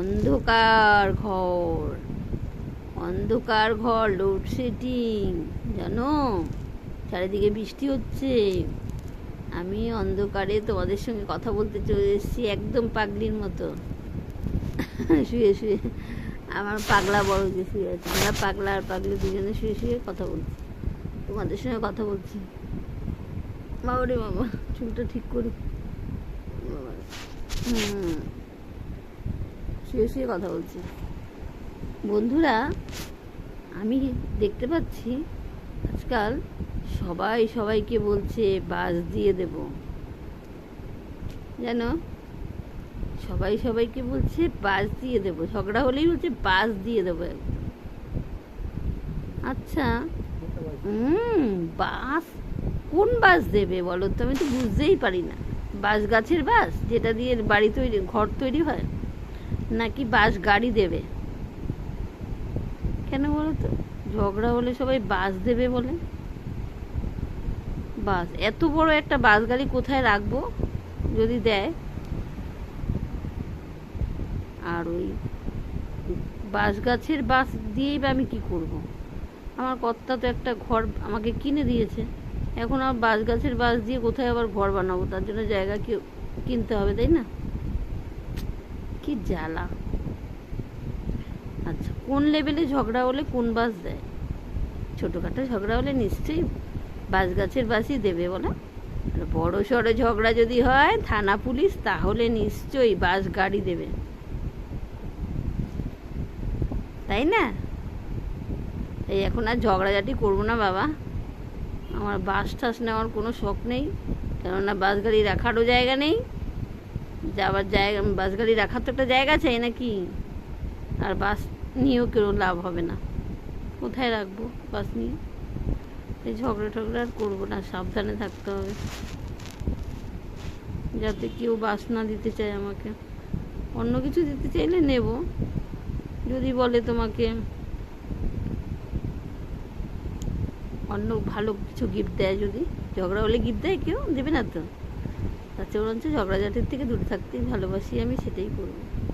অন্ধকার ঘর, অন্ধকার ঘর, লোডশেডিং, জানো চারিদিকে বৃষ্টি হচ্ছে। আমি অন্ধকারে তোমাদের সঙ্গে কথা বলতে চলে এসেছি একদম পাগলির মতো। শুয়ে শুয়ে আমার পাগলা বড় যে শুয়ে আছে, আমরা পাগলা আর পাগলি দুজনে শুয়ে শুয়ে কথা বলছি, তোমাদের সঙ্গে কথা বলছি। বাবা রে বাবা, চুলটা ঠিক করি। শুয়ে শুয়ে কথা বলছি। বন্ধুরা, আমি দেখতে পাচ্ছি আজকাল সবাই সবাইকে বলছে বাস দিয়ে দেব, জানো, সবাই সবাইকে বলছে বাস দিয়ে দেব, ঝগড়া হলেই বলছে বাস দিয়ে দেবো একদম। আচ্ছা, বাস কোন বাস দেবে বলো তো? আমি তো বুঝতেই পারি না। বাঁশ গাছের বাস, যেটা দিয়ে বাড়ি তৈরি, ঘর তৈরি হয়, নাকি বাস গাড়ি দেবে? কেন বলো তো? ঝগড়া হলে সবাই বাস দেবে বলে। বাস, এত বড় একটা বাস গাড়ি কোথায় রাখবো যদি দেয়? আর ওই বাঁশ গাছের বাস দিয়েই বা আমি কি করব? আমার কর্তা তো একটা ঘর আমাকে কিনে দিয়েছে, এখন আর বাঁশ গাছের বাস দিয়ে কোথায় আবার ঘর বানাবো? তার জন্য জায়গা কিনতে হবে, তাই না? কি জ্বালা। আচ্ছা, কোন লেভেলে ঝগড়া হলে কোন বাস দেয়? ছোটোখাটো ঝগড়া হলে নিশ্চয়ই বাঁশ গাছের বাসই দেবে বলে। আর বড় সড়ো ঝগড়া যদি হয় থানা পুলিশ, তাহলে নিশ্চয়ই বাস গাড়ি দেবে, তাই না? এই এখন আর ঝগড়াঝাটি করবো না বাবা, আমার বাস টাস নেওয়ার কোনো শখ নেই, কেননা বাস গাড়ি রাখারও জায়গা নেই। যাওয়ার জায়গা, বাস গাড়ি রাখার তো একটা জায়গা চাই নাকি? আর বাস নিয়েও কেউ লাভ হবে না, কোথায় রাখবো বাস নিয়ে? এই ঝগড়া টগড়া আর করবো না, সাবধানে থাকতে হবে যাতে কেউ বাস না দিতে চায় আমাকে। অন্য কিছু দিতে চাইলে নেব, যদি বলে তোমাকে অন্য ভালো কিছু গিফট দেয়, যদি ঝগড়া হলে গিফট দেয়, কেউ দেবে না তো। তার চেয়ে বরঞ্চ ঝগড়াঝাটির থেকে দূরে থাকতেই ভালোবাসি, আমি সেটাই করবো।